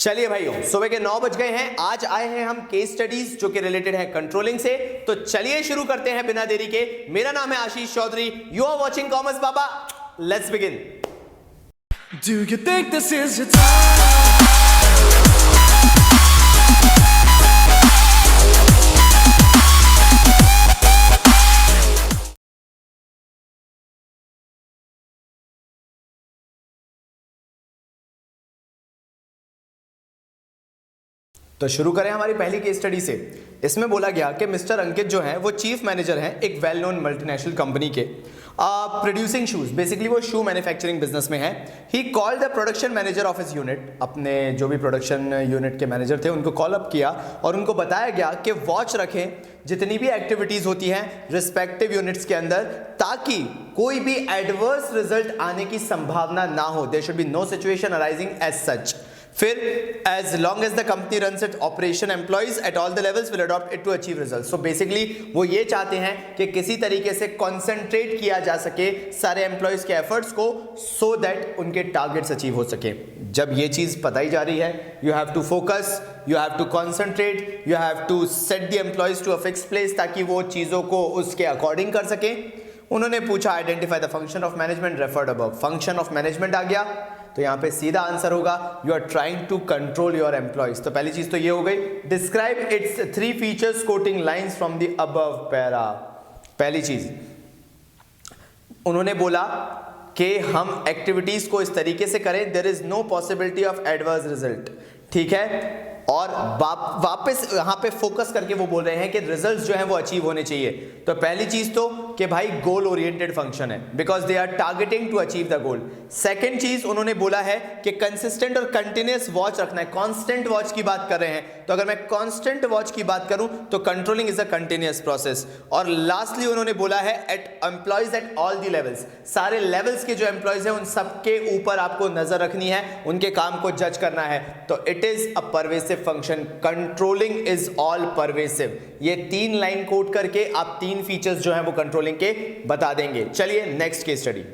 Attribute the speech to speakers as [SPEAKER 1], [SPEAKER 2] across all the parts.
[SPEAKER 1] चलिए भाइयों, सुबह के 9 बज गए हैं। आज आए हैं हम केस स्टडीज जो कि रिलेटेड है कंट्रोलिंग से। तो चलिए शुरू करते हैं बिना देरी के। मेरा नाम है Ashish Chaudhary, you are watching commerce baba. Let's begin.
[SPEAKER 2] Do you think this is your time?
[SPEAKER 1] तो शुरू करें हमारी पहली केस स्टडी से। इसमें बोला गया कि मिस्टर अंकित जो हैं वो चीफ मैनेजर हैं एक वेल नोन मल्टीनेशनल कंपनी के प्रोड्यूसिंग शूज। बेसिकली वो शू मैन्युफैक्चरिंग बिजनेस में है। He called the production manager of his unit. अपने जो भी प्रोडक्शन यूनिट के मैनेजर थे उनको कॉल अप किया और उनको बताया गया कि वॉच रखें जितनी भी एक्टिविटीज होती हैं रिस्पेक्टिव यूनिट्स के अंदर, ताकि कोई भी एडवर्स रिजल्ट आने की संभावना ना हो। There should be no situation arising as such. फिर as long as the company runs it operation, employees at all the levels will adopt it to achieve result. So basically वो ये चाहते हैं कि किसी तरीके से कॉन्सेंट्रेट किया जा सके सारे एम्प्लॉइज के एफर्ट्स को, सो दैट उनके टारगेट्स अचीव हो सके। जब ये चीज बताई जा रही है, you have to focus, you have to concentrate, you have to set the employees to a fix place ताकि वो चीजों को उसके अकॉर्डिंग कर सके। उन्होंने पूछा identify the function of management referred above. Function of management आ गया तो यहां पे सीधा आंसर होगा you are trying to control your employees. तो पहली चीज तो ये हो गई, describe its 3 features quoting lines from the above para. पहली चीज उन्होंने बोला कि हम एक्टिविटीज को इस तरीके से करें there is no possibility of adverse result. ठीक है, और वापस यहां पे फोकस करके वो बोल रहे हैं कि रिजल्ट्स जो है वो अचीव होने चाहिए। तो पहली चीज तो कि भाई गोल ओरिएंटेड फंक्शन है, because they are targeting to achieve the goal. Second चीज उन्होंने बोला है कि कंसिस्टेंट और कंटिन्यूअस वॉच रखना है। कांस्टेंट वॉच की बात कर रहे हैं, तो अगर मैं कांस्टेंट वॉच की बात करूं तो controlling is a continuous process. और लास्टली उन्होंने बोला है at employees at all the levels. सारे लेवल्स के जो एम्प्लॉइज हैं उन सबके ऊपर आपको नजर रखनी है, उनके काम को जज करना है। तो it is a pervasive function, controlling is all pervasive. ये 3 लाइन कोट करके आप 3 फीचर्स जो हैं वो कंट्रोलिंग के बता देंगे। चलिए नेक्स्ट केस स्टडी।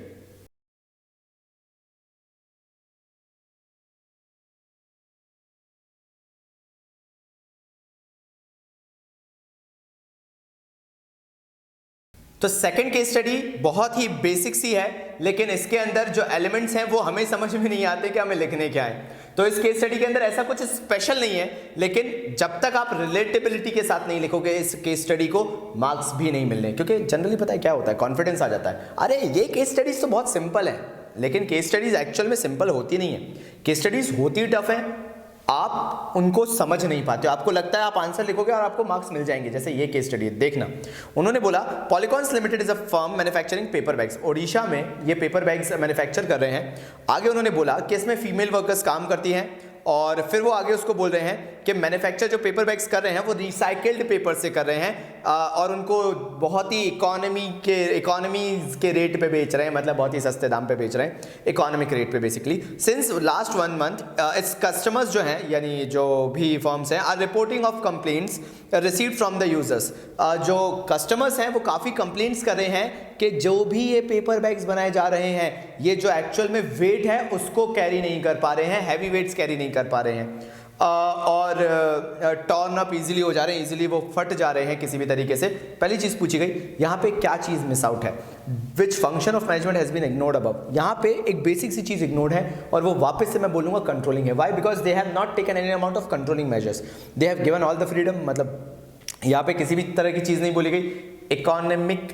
[SPEAKER 1] तो सेकंड केस स्टडी बहुत ही बेसिक सी है, लेकिन इसके अंदर जो एलिमेंट्स हैं वो हमें समझ में नहीं आते कि हमें लिखने क्या है। तो इस केस स्टडी के अंदर ऐसा कुछ स्पेशल नहीं है, लेकिन जब तक आप रिलेटेबिलिटी के साथ नहीं लिखोगे इस केस स्टडी को मार्क्स भी नहीं मिलने। क्योंकि जनरली पता है क्या होता है, कॉन्फिडेंस आ जाता है, अरे ये केस स्टडीज तो बहुत सिंपल है। लेकिन केस स्टडीज एक्चुअल में सिंपल होती नहीं है, केस स्टडीज होती टफ है। आप उनको समझ नहीं पाते हो, आपको लगता है आप आंसर लिखोगे और आपको मार्क्स मिल जाएंगे। जैसे ये केस स्टडी है, देखना। उन्होंने बोला Polycons limited is a firm manufacturing paper bags. Odisha में ये पेपर बैग्स मैन्युफैक्चर कर रहे हैं। आगे उन्होंने बोला कि इसमें फीमेल वर्कर्स काम करती हैं, और फिर वो आगे उसको बोल रहे हैं कि मैन्युफैक्चर जो पेपर बैग्स कर रहे हैं वो रिसाइकल्ड पेपर से कर रहे हैं, और उनको बहुत ही इकोनॉमी के रेट पे बेच रहे हैं, मतलब बहुत ही सस्ते दाम पे बेच रहे हैं, इकोनॉमिक रेट पे basically. Since last 1 month it's customers जो हैं, यानी जो भी फर्म्स हैं, are reporting of complaints received from the users. जो कस्टमर्स हैं वो काफ़ी कंप्लेंट्स कर रहे हैं कि जो भी ये पेपर बैग्स बनाए जा रहे हैं ये जो एक्चुअल में वेट है उसको कैरी नहीं कर पा रहे हैं, हैवी वेट्स कैरी नहीं कर पा रहे हैं, और टर्न अप इजीली हो जा रहे हैं, इजीली वो फट जा रहे हैं किसी भी तरीके से। पहली चीज़ पूछी गई यहाँ पे क्या चीज़ मिस आउट है, which function of management has been ignored above. यहाँ पे एक बेसिक सी चीज़ इग्नोर्ड है, और वो वापस से मैं बोलूँगा कंट्रोलिंग है। Why? Because they have not taken any amount of controlling measures, they have given all the freedom. मतलब यहाँ पे किसी भी तरह की चीज़ नहीं बोली गई। इकोनॉमिक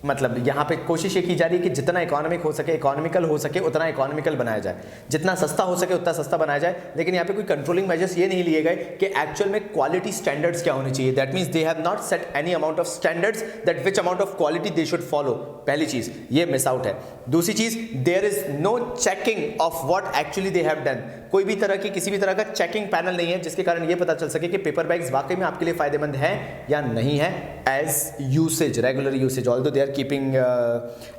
[SPEAKER 1] मतलब यहाँ पे कोशिश ये की जा रही है कि जितना इकोनॉमिक हो सके, इकोनॉमिकल हो सके उतना इकोनॉमिकल बनाया जाए, जितना सस्ता हो सके उतना सस्ता बनाया जाए। लेकिन यहाँ पे कोई कंट्रोलिंग मेजर्स ये नहीं लिए गए कि एक्चुअल में क्वालिटी स्टैंडर्ड्स क्या होनी चाहिए। That means they have not set any amount of standards that which amount of quality they should follow. पहली चीज ये मिस आउट है। दूसरी चीज, there is no checking of what actually they have done. कोई भी तरह की किसी भी तरह का चेकिंग पैनल नहीं है जिसके कारण ये पता चल सके कि पेपर बैग्स वाकई में आपके लिए फायदेमंद है या नहीं है as usage, regular usage. Although they are keeping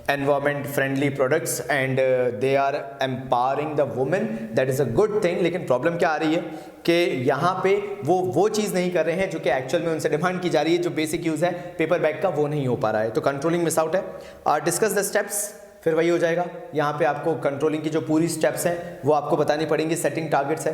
[SPEAKER 1] environment friendly products and they are empowering the women, that is a good thing। लेकिन प्रॉब्लम क्या आ रही है कि यहाँ पे वो चीज़ नहीं कर रहे हैं जो कि एक्चुअल में उनसे डिमांड की जा रही है। जो बेसिक यूज़ है पेपर बैग का वो नहीं हो पा रहा है, तो कंट्रोलिंग मिस आउट है। डिस्कस द स्टेप्स, फिर वही हो जाएगा। यहाँ पे आपको कंट्रोलिंग की जो पूरी स्टेप्स हैं वो आपको बतानी पड़ेंगी। सेटिंग टारगेट्स है,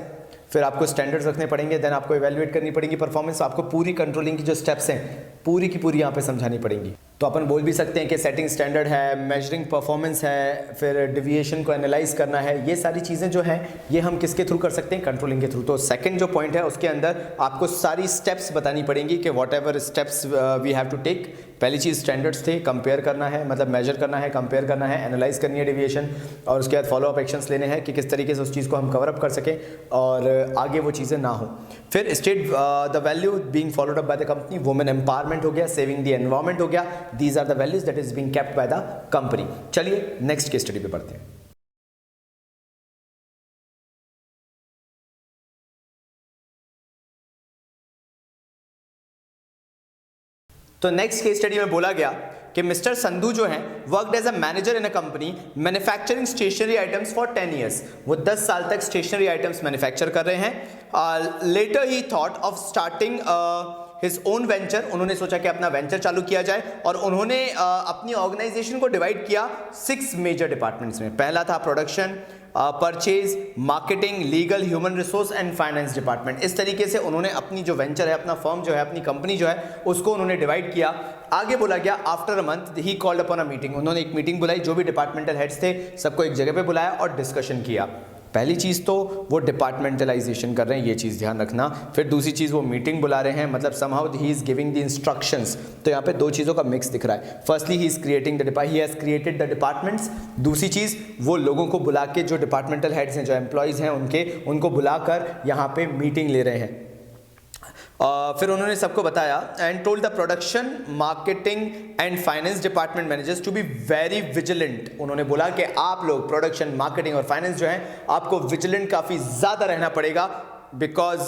[SPEAKER 1] फिर आपको स्टैंडर्ड्स रखने पड़ेंगे, देन आपको इवैल्यूएट करनी पड़ेगी परफॉर्मेंस, आपको पूरी कंट्रोलिंग की जो स्टेप्स हैं पूरी की पूरी यहाँ पे समझानी पड़ेंगी। तो अपन बोल भी सकते हैं कि सेटिंग स्टैंडर्ड है, मेजरिंग परफॉर्मेंस है, फिर डिविएशन को एनालाइज करना है, ये सारी चीज़ें जो हैं ये हम किसके थ्रू कर सकते हैं, कंट्रोलिंग के थ्रू। तो सेकंड जो पॉइंट है उसके अंदर आपको सारी स्टेप्स बतानी पड़ेंगी कि whatever steps we have to take. पहली चीज़ स्टैंडर्ड्स थे, कंपेयर करना है, मतलब मेजर करना है, कंपेयर करना है, एनालाइज करनी है डिविएशन, और उसके बाद फॉलो अप एक्शंस लेने हैं कि किस तरीके से उस चीज़ को हम कवर अप कर सकें और आगे वो चीज़ें ना हो। फिर state the value being followed up by the company, women empowerment हो गया, सेविंग द एनवायरनमेंट हो गया, these are the values that is being kept by the company. चलिए नेक्स्ट केस स्टडी पे पढ़ते हैं। तो नेक्स्ट केस स्टडी में बोला गया कि मिस्टर संधू जो है worked as a manager in a company manufacturing stationery items for 10 years. वो 10 साल तक स्टेशनरी आइटम्स मैन्युफैक्चर कर रहे हैं। Later he thought of starting his own venture, उन्होंने सोचा कि अपना वेंचर चालू किया जाए और उन्होंने अपनी ऑर्गेनाइजेशन को डिवाइड किया 6 मेजर डिपार्टमेंट्स में। पहला था production, purchase, marketing, legal, human resource and finance department. इस तरीके से उन्होंने अपनी जो वेंचर है, अपना फर्म जो है, अपनी कंपनी जो है, उसको उन्होंने डिवाइड किया। आगे बोला गया after a month he called upon a meeting, उन्होंने एक मीटिंग बुलाई, जो भी डिपार्टमेंटल हेड्स थे सबको एक जगह पे बुलाया और डिस्कशन किया। पहली चीज़ तो वो डिपार्टमेंटलाइजेशन कर रहे हैं, ये चीज़ ध्यान रखना। फिर दूसरी चीज़ वो मीटिंग बुला रहे हैं, मतलब somehow he is giving the instructions. तो यहाँ पे दो चीज़ों का मिक्स दिख रहा है। Firstly he is creating he has created the departments. दूसरी चीज़ वो लोगों को बुला के, जो डिपार्टमेंटल हेड्स हैं, जो एम्प्लॉयज़ हैं उनको बुलाकर यहाँ पे मीटिंग ले रहे हैं। फिर उन्होंने सबको बताया and told the production, marketing and finance department managers to be very vigilant. उन्होंने बोला कि आप लोग प्रोडक्शन, मार्केटिंग और फाइनेंस जो है आपको विजिलेंट काफ़ी ज़्यादा रहना पड़ेगा, because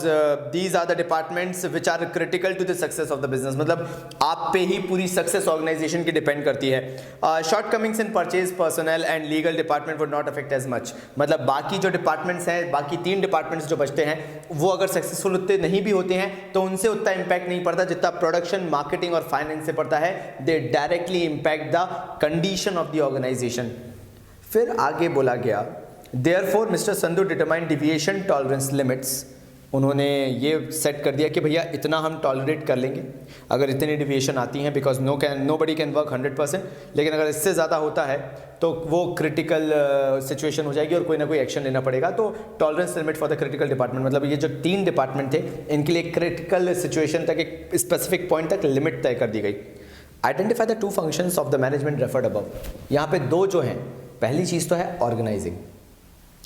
[SPEAKER 1] these are the departments which are critical to the success of the business. मतलब आप पे ही पूरी सक्सेस ऑर्गेनाइजेशन की डिपेंड करती है। Shortcomings in purchase, personal and legal department would not affect as much. मतलब बाकी जो डिपार्टमेंट्स हैं, बाकी 3 डिपार्टमेंट्स जो बचते हैं, वो अगर सक्सेसफुल उतने नहीं भी होते हैं तो उनसे उतना इंपैक्ट नहीं पड़ता जितना प्रोडक्शन, मार्केटिंग और फाइनेंस से पड़ता है। They directly impact the condition of the organisation. फिर आगे बोला गया Therefore, Mr. Sandhu determine deviation tolerance limits. उन्होंने ये सेट कर दिया कि भैया इतना हम टॉलरेट कर लेंगे अगर इतनी डिविएशन आती हैं, बिकॉज नोबडी कैन वर्क 100%, लेकिन अगर इससे ज़्यादा होता है तो वो क्रिटिकल सिचुएशन हो जाएगी और कोई ना कोई एक्शन लेना पड़ेगा। तो tolerance limit for the critical department, मतलब ये जो 3 डिपार्टमेंट थे इनके लिए क्रिटिकल सिचुएशन तक, एक स्पेसिफिक पॉइंट तक लिमिट तय कर दी गई। Identify the 2 functions of the management referred above. यहाँ पे 2 जो हैं, पहली चीज़ तो है organising.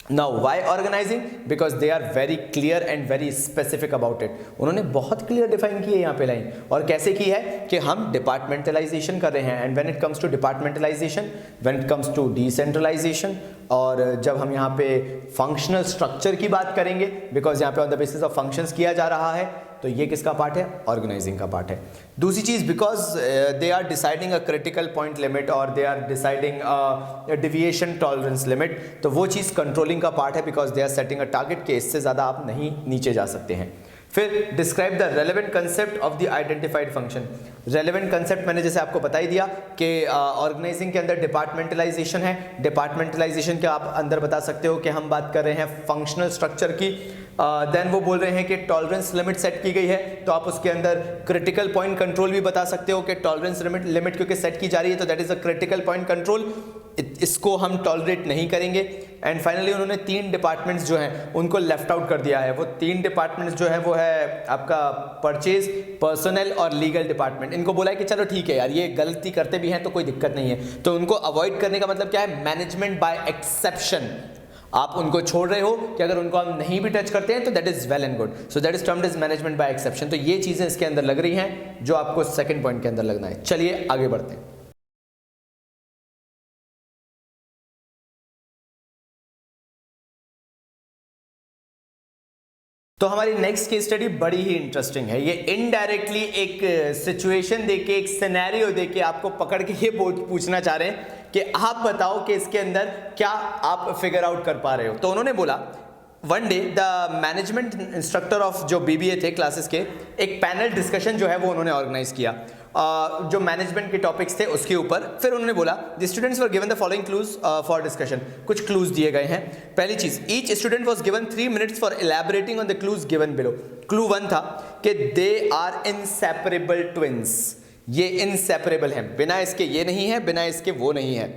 [SPEAKER 1] Now why organizing? Because they are very clear and very specific about it. उन्होंने बहुत क्लियर डिफाइन की है यहाँ पे लाइन, और कैसे की है कि हम डिपार्टमेंटलाइजेशन कर रहे हैं। And when it comes to departmentalisation, when it comes to decentralisation, और जब हम यहाँ पे फंक्शनल स्ट्रक्चर की बात करेंगे, बिकॉज यहाँ पे on the basis of functions किया जा रहा है, तो ये किसका पार्ट है? ऑर्गेनाइजिंग का पार्ट है। दूसरी चीज़, because they are deciding a critical point limit और they are deciding deviation tolerance limit, तो वो चीज़ कंट्रोलिंग का पार्ट है, because they are setting a target के इससे ज़्यादा आप नहीं नीचे जा सकते हैं। फिर describe the relevant concept of the identified function. Relevant concept मैंने जैसे आपको बता ही दिया कि ऑर्गेनाइजिंग के अंदर डिपार्टमेंटलाइजेशन है। डिपार्टमेंटलाइजेशन के आप अंदर बता सकते हो कि हम बात कर रहे हैं फंक्शनल स्ट्रक्चर की। देन वो बोल रहे हैं कि टॉलरेंस लिमिट सेट की गई है, तो आप उसके अंदर क्रिटिकल पॉइंट कंट्रोल भी बता सकते हो कि टॉलरेंस लिमिट क्योंकि सेट की जा रही है, तो that is a critical point control, इसको हम टॉलरेट नहीं करेंगे। एंड फाइनली उन्होंने 3 डिपार्टमेंट्स जो हैं उनको लेफ्ट आउट कर दिया है। वो 3 डिपार्टमेंट्स जो है वो है आपका परचेज, पर्सनल और लीगल डिपार्टमेंट। इनको बोला है कि चलो ठीक है यार, ये गलती करते भी हैं तो कोई दिक्कत नहीं है, तो उनको अवॉइड करने का मतलब क्या है? Management by exception. आप उनको छोड़ रहे हो कि अगर उनको हम नहीं भी टच करते हैं तो that is well and good, so that is termed as management by exception. तो ये चीजें इसके अंदर लग रही हैं जो आपको सेकंड पॉइंट के अंदर लगना है। चलिए आगे बढ़ते हैं। तो हमारी नेक्स्ट केस स्टडी बड़ी ही इंटरेस्टिंग है। ये इनडायरेक्टली एक सिचुएशन देके, एक सिनेरियो देके आपको पकड़ के ये पूछना चाह रहे हैं कि आप बताओ कि इसके अंदर क्या आप फिगर आउट कर पा रहे हो। तो उन्होंने बोला one day the management instructor of जो बीबीए थे क्लासेस के, एक पैनल डिस्कशन जो है वो उन्होंने ऑर्गेनाइज किया जो मैनेजमेंट के टॉपिक्स थे उसके ऊपर। फिर उन्होंने बोला the students were given the following clues for discussion. कुछ क्लूज दिए गए हैं। पहली चीज, each student was given 3 minutes for elaborating on the clues given below. Clue 1 था कि दे आर इनसेपरेबल ट्विंस। ये इनसेपरेबल हैं, बिना इसके ये नहीं है, बिना इसके वो नहीं है।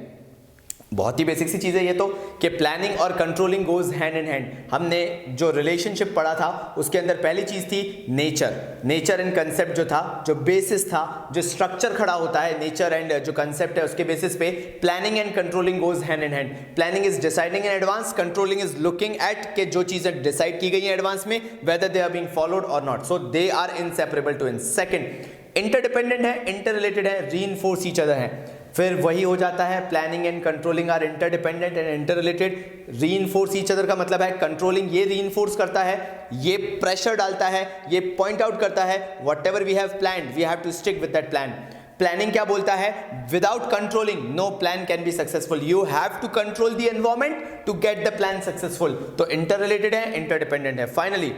[SPEAKER 1] बहुत ही बेसिक सी चीज़ है ये तो, कि प्लानिंग और controlling goes hand in hand. हमने जो रिलेशनशिप पढ़ा था उसके अंदर पहली चीज़ थी नेचर एंड कंसेप्ट जो था, जो बेसिस था, जो स्ट्रक्चर खड़ा होता है नेचर एंड जो कंसेप्ट है उसके बेसिस पे planning and controlling goes hand in hand. Planning is deciding in advance, controlling is looking at के जो चीज़ें डिसाइड की गई हैं एडवांस में whether they are being followed or not. So they are inseparable twins. Second, interdependent है, interrelated है, reinforce each other है। फिर वही हो जाता है, planning and controlling are interdependent and interrelated. Reinforce each other का मतलब है कंट्रोलिंग ये रीइंफोर्स करता है, ये प्रेशर डालता है, ये पॉइंट आउट करता है whatever we have planned we have to stick with that plan. Planning क्या बोलता है, without controlling no plan can be successful, you have to control the environment to get the plan successful. तो interrelated है, interdependent है। Finally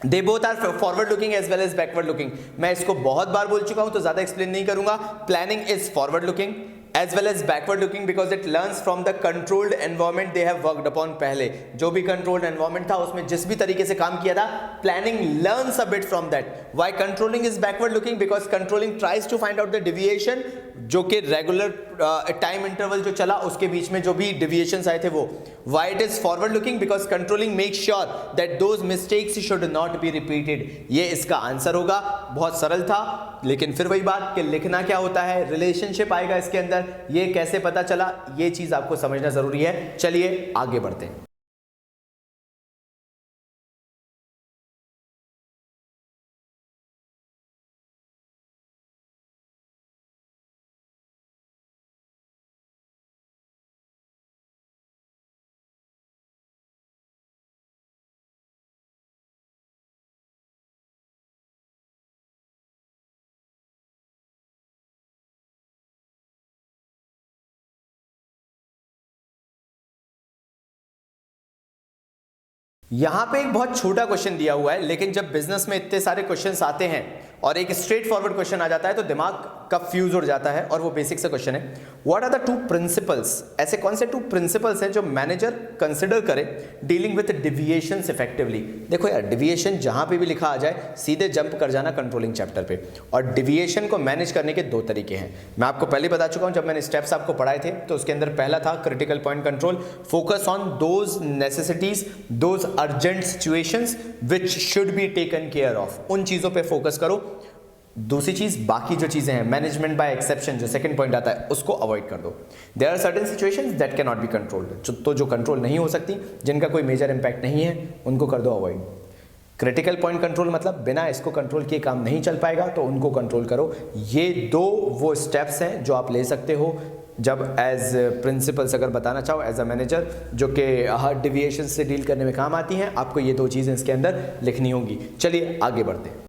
[SPEAKER 1] they both are forward looking as well as backward looking. मैं इसको बहुत बार बोल चुका हूं तो ज्यादा एक्सप्लेन नहीं करूंगा। Planning is forward looking as well as backward looking because it learns from the controlled environment they have worked upon। पहले जो भी controlled environment था उसमें जिस भी तरीके से काम किया था, planning learns a bit from that। Why controlling is backward looking? Because controlling tries to find out the deviation जो कि regular time interval जो चला उसके बीच में जो भी deviations आए थे वो। Why it is forward looking? Because controlling makes sure that those mistakes should not be repeated। ये इसका आंसर होगा। बहुत सरल था, लेकिन फिर वही बात कि लिखना क्या होता है, रिलेशनशिप आएगा इसके अंदर, ये कैसे पता चला, ये चीज आपको समझना जरूरी है। चलिए आगे बढ़ते हैं। यहां पे एक बहुत छोटा क्वेश्चन दिया हुआ है, लेकिन जब बिजनेस में इतने सारे क्वेश्चंस आते हैं और एक स्ट्रेट फॉरवर्ड क्वेश्चन आ जाता है तो दिमाग का फ्यूज उड़ जाता है। और वो बेसिक सा क्वेश्चन है, व्हाट आर द 2 प्रिंसिपल्स? ऐसे कौन से 2 प्रिंसिपल्स हैं जो मैनेजर कंसिडर करे डीलिंग विद डिविएशंस इफेक्टिवली? देखो यार, डिविएशन जहां पे भी लिखा आ जाए सीधे जंप कर जाना कंट्रोलिंग चैप्टर पे। और डिविएशन को मैनेज करने के 2 तरीके हैं। मैं आपको पहले बता चुका हूं, जब मैंने स्टेप्स आपको पढ़ाए थे तो उसके अंदर पहला था critical point control, focus on those necessities, those urgent situations which should be taken care of, उन चीजों पे फोकस करो। दूसरी चीज, बाकी जो चीजें हैं, मैनेजमेंट बाय एक्सेप्शन जो सेकंड पॉइंट आता है उसको अवॉइड कर दो। There are certain situations that can not be controlled, तो जो कंट्रोल नहीं हो सकती, जिनका कोई मेजर इंपैक्ट नहीं है, उनको कर दो अवॉइड। क्रिटिकल पॉइंट कंट्रोल मतलब बिना इसको कंट्रोल किए काम नहीं चल पाएगा, तो उनको कंट्रोल करो। ये 2 वो स्टेप्स हैं जो आप ले सकते हो जब एज प्रिंसिपल्स अगर बताना चाहो एज अ मैनेजर, जो कि हर डिविएशन से डील करने में काम आती हैं। आपको ये 2 चीज़ें इसके अंदर लिखनी होंगी। चलिए आगे बढ़ते हैं।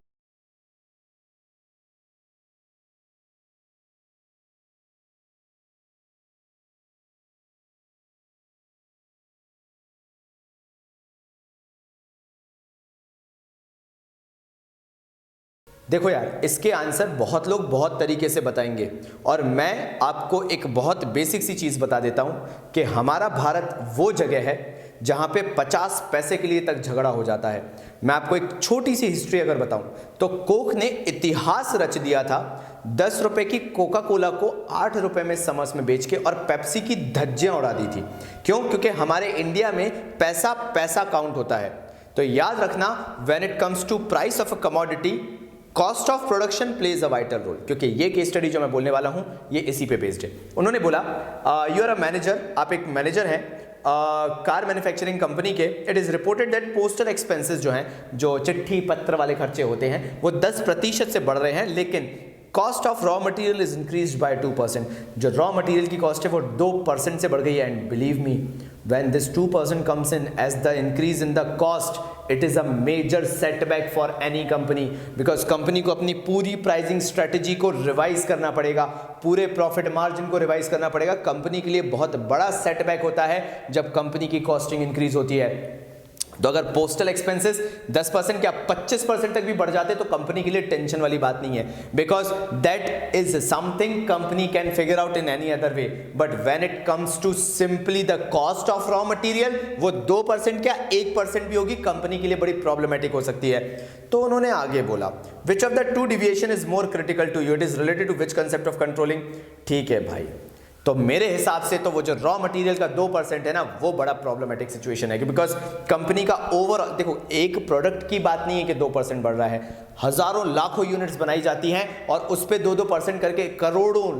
[SPEAKER 1] देखो यार, इसके आंसर बहुत लोग बहुत तरीके से बताएंगे और मैं आपको एक बहुत बेसिक सी चीज़ बता देता हूं कि हमारा भारत वो जगह है जहां पे 50 पैसे के लिए तक झगड़ा हो जाता है। मैं आपको एक छोटी सी हिस्ट्री अगर बताऊं तो कोक ने इतिहास रच दिया था 10 रुपए की कोका कोला को 8 रुपए में समर्स में बेच के, और पेप्सी की धज्जियां उड़ा दी थी। क्यों? क्योंकि हमारे इंडिया में पैसा पैसा काउंट होता है। तो याद रखना, when it comes to price of a commodity, cost of production plays a vital role. क्योंकि ये केस स्टडी जो मैं बोलने वाला हूं ये इसी पे बेस्ड है। उन्होंने बोला यू आर अ मैनेजर, आप एक मैनेजर हैं कार मैन्युफैक्चरिंग कंपनी के। It is reported that postal expenses जो हैं, जो चिट्ठी पत्र वाले खर्चे होते हैं, वो 10% से बढ़ रहे हैं, लेकिन cost of raw material is increased by 2%। जो रॉ मटेरियल की कॉस्ट है वो 2% से बढ़ गई है। And believe me, when this 2% comes in as the increase in the cost, it is a major setback for any company, because company को अपनी पूरी प्राइसिंग स्ट्रेटेजी को रिवाइज करना पड़ेगा, पूरे प्रॉफिट मार्जिन को रिवाइज करना पड़ेगा। कंपनी के लिए बहुत बड़ा सेटबैक होता है जब कंपनी की कॉस्टिंग इंक्रीज होती है। तो अगर पोस्टल एक्सपेंसेस 10% क्या 25% तक भी बढ़ जाते तो कंपनी के लिए टेंशन वाली बात नहीं है, because that is something company can figure out in any other way. But when it comes to simply the cost of raw material, वो 2% क्या 1% भी होगी, कंपनी के लिए बड़ी प्रॉब्लमेटिक हो सकती है। तो उन्होंने आगे बोला, which of the two deviation is more critical to you, it is related to which concept of controlling. ठीक है भाई, तो मेरे हिसाब से तो वो जो रॉ मटेरियल का 2% है ना, वो बड़ा प्रॉब्लमेटिक सिचुएशन है, बिकॉज कंपनी का ओवरऑल देखो, एक प्रोडक्ट की बात नहीं है कि 2% बढ़ रहा है, हजारों लाखों यूनिट्स बनाई जाती हैं और उस पे 2% करके करोड़ों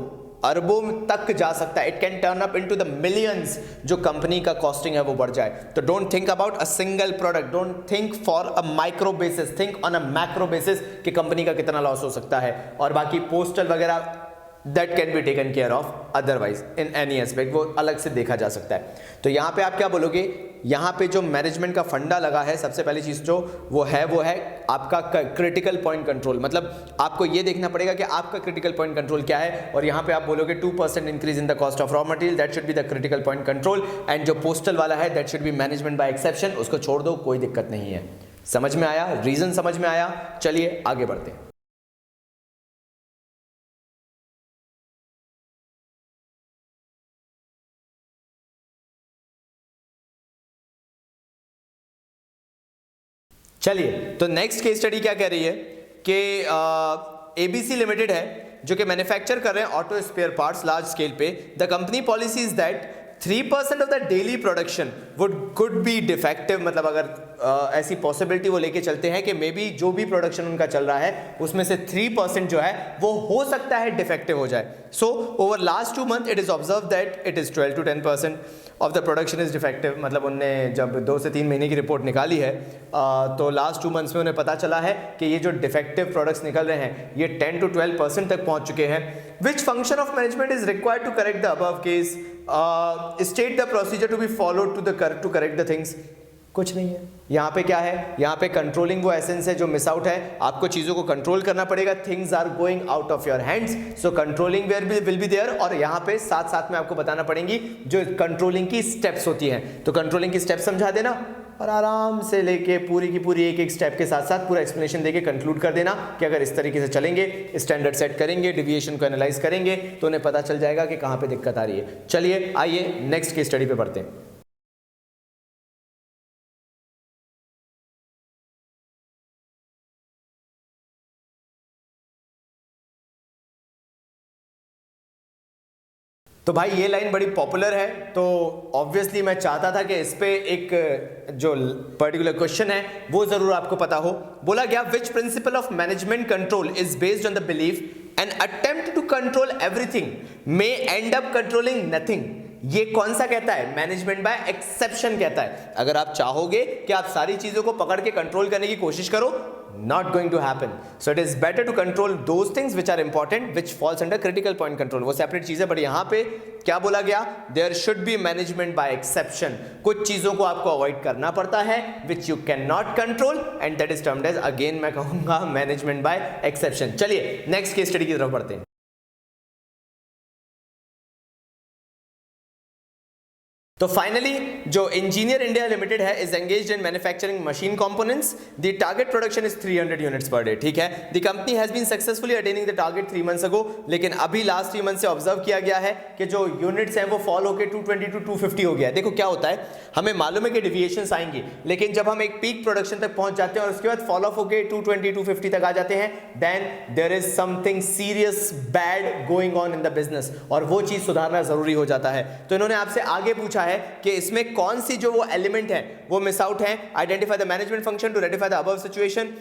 [SPEAKER 1] अरबों तक जा सकता है। It can turn up into the millions जो कंपनी का कॉस्टिंग है वो बढ़ जाए। तो don't think about a single product, don't think for a micro basis, think on a macro basis कि कंपनी का कितना लॉस हो सकता है। और बाकी पोस्टल वगैरह that can be taken care of otherwise in any aspect, वो अलग से देखा जा सकता है। तो यहाँ पे आप क्या बोलोगे, यहाँ पे जो मैनेजमेंट का फंडा लगा है, सबसे पहली चीज जो वो है आपका क्रिटिकल पॉइंट कंट्रोल। मतलब आपको ये देखना पड़ेगा कि आपका क्रिटिकल पॉइंट कंट्रोल क्या है, और यहाँ पे आप बोलोगे 2% increase in the cost of raw material, that should be the critical point control. And जो पोस्टल वाला है that should be management by exception, उसको छोड़ दो, कोई दिक्कत नहीं है। समझ में आया, रीजन समझ में आया? चलिए आगे बढ़ते हैं। चलिए, तो नेक्स्ट केस स्टडी क्या कह रही है कि एबीसी लिमिटेड है जो कि मैन्युफैक्चर कर रहे हैं auto spare parts large scale पे। The company policy is that 3% of the daily production could be defective. मतलब अगर ऐसी पॉसिबिलिटी वो लेके चलते हैं कि मे बी जो भी प्रोडक्शन उनका चल रहा है उसमें से 3% जो है वो हो सकता है डिफेक्टिव हो जाए। So over last 2 month it is observe that it is 12 to 10% of the production is defective. मतलब उनने जब 2 से 3 महीने की रिपोर्ट निकाली है तो लास्ट 2 मंथ्स में उन्हें पता चला है कि ये जो डिफेक्टिव प्रोडक्ट्स निकल रहे हैं ये 10 to 12% तक पहुंच चुके हैं। Which function of management is required to correct the above case, state the procedure to be followed to correct the things. कुछ नहीं है यहाँ पे। क्या है यहाँ पे? कंट्रोलिंग वो एसेंस है जो मिस आउट है। आपको चीजों को कंट्रोल करना पड़ेगा, things are going out of your hands, so controlling where will be there. और यहाँ पे साथ साथ में आपको बताना पड़ेंगी जो कंट्रोलिंग की स्टेप्स होती हैं। तो कंट्रोलिंग की स्टेप्स समझा देना और आराम से लेके पूरी की पूरी एक एक स्टेप के साथ साथ पूरा एक्सप्लेनेशन देके कंक्लूड कर देना कि अगर इस तरीके से चलेंगे, स्टैंडर्ड सेट करेंगे, डिविएशन को एनालाइज करेंगे तो उन्हें पता चल जाएगा कि कहाँ पे दिक्कत आ रही है। चलिए आइए नेक्स्ट केस स्टडी पे बढ़ते हैं। तो भाई ये लाइन बड़ी पॉपुलर है, तो ऑब्वियसली मैं चाहता था कि इस पे एक जो पर्टिकुलर क्वेश्चन है वो जरूर आपको पता हो। बोला गया which principle of management control is based on the belief an attempt to control everything may end up controlling nothing. ये कौन सा कहता है? मैनेजमेंट बाय एक्सेप्शन कहता है। अगर आप चाहोगे कि आप सारी चीजों को पकड़ के कंट्रोल करने की कोशिश करो, not going to happen. So it is better to control those things which are important, which falls under critical point control. वो सेपरेट चीज है। बट यहाँ पे क्या बोला गया? There should be management by exception. कुछ चीजों को आपको अवॉइड करना पड़ता है which you cannot control and that is termed as, again मैं कहूंगा, management by exception. चलिए नेक्स्ट केस स्टडी की तरफ बढ़ते हैं। तो फाइनली जो इंजीनियर इंडिया लिमिटेड है is engaged in manufacturing machine components. The target production is 300 units per day. ठीक है, the company has been successfully attaining the target 3 months ago. लेकिन अभी लास्ट 3 मंथ से ऑब्जर्व किया गया है कि जो यूनिट्स हैं वो फॉल होकर 220 to 250 हो गया है। देखो क्या होता है, हमें मालूम है कि डिविएशंस आएंगी, लेकिन जब हम एक पीक प्रोडक्शन तक पहुंच जाते हैं और उसके बाद फॉल ऑफ होकर 220 250 तक आ जाते हैं, then there is something serious bad going on in the business, और वो चीज सुधारना जरूरी हो जाता है। तो इन्होंने आपसे आगे पूछा है कि इसमें कौन सी जो वो एलिमेंट है वो मिस आउट है। Identify the management function to rectify the above situation.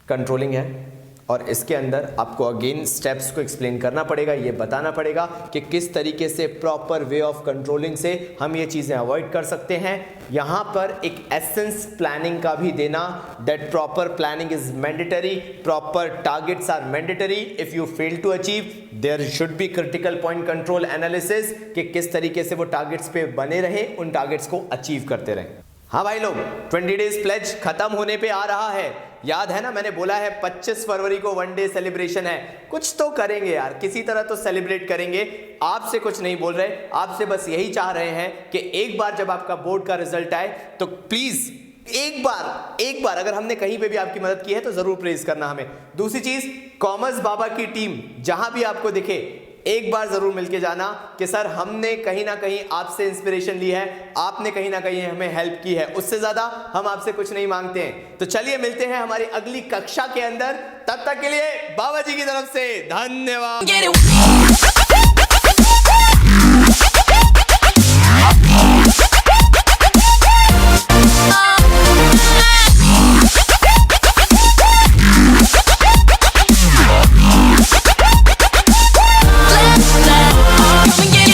[SPEAKER 1] Controlling है, और इसके अंदर आपको अगेन स्टेप्स को एक्सप्लेन करना पड़ेगा, ये बताना पड़ेगा कि किस तरीके से प्रॉपर वे ऑफ कंट्रोलिंग से हम ये चीजें अवॉइड कर सकते हैं। यहां पर एक एसेंस प्लानिंग का भी देना, that proper planning is mandatory, proper targets are mandatory. If you fail to achieve there should be critical point control analysis कि किस तरीके से वो टारगेट्स पे बने रहे, उन टारगेट्स को अचीव करते रहे। हाँ भाई लोग, 20 डेज प्लेज खत्म होने पे आ रहा है। याद है ना, मैंने बोला है 25 फरवरी को 1 डे सेलिब्रेशन है। कुछ तो करेंगे यार, किसी तरह तो सेलिब्रेट करेंगे। आपसे कुछ नहीं बोल रहे, आपसे बस यही चाह रहे हैं कि एक बार जब आपका बोर्ड का रिजल्ट आए तो प्लीज एक बार अगर हमने कहीं पे भी आपकी मदद की है तो जरूर प्रेज करना हमें। दूसरी चीज, कॉमर्स बाबा की टीम जहां भी आपको दिखे एक बार जरूर मिलके जाना कि सर हमने कहीं ना कहीं आपसे इंस्पिरेशन ली है, आपने कहीं ना कहीं हमें हेल्प की है, उससे ज्यादा हम आपसे कुछ नहीं मांगते हैं। तो चलिए मिलते हैं हमारी अगली कक्षा के अंदर, तब तक के लिए बाबा जी की तरफ से धन्यवाद।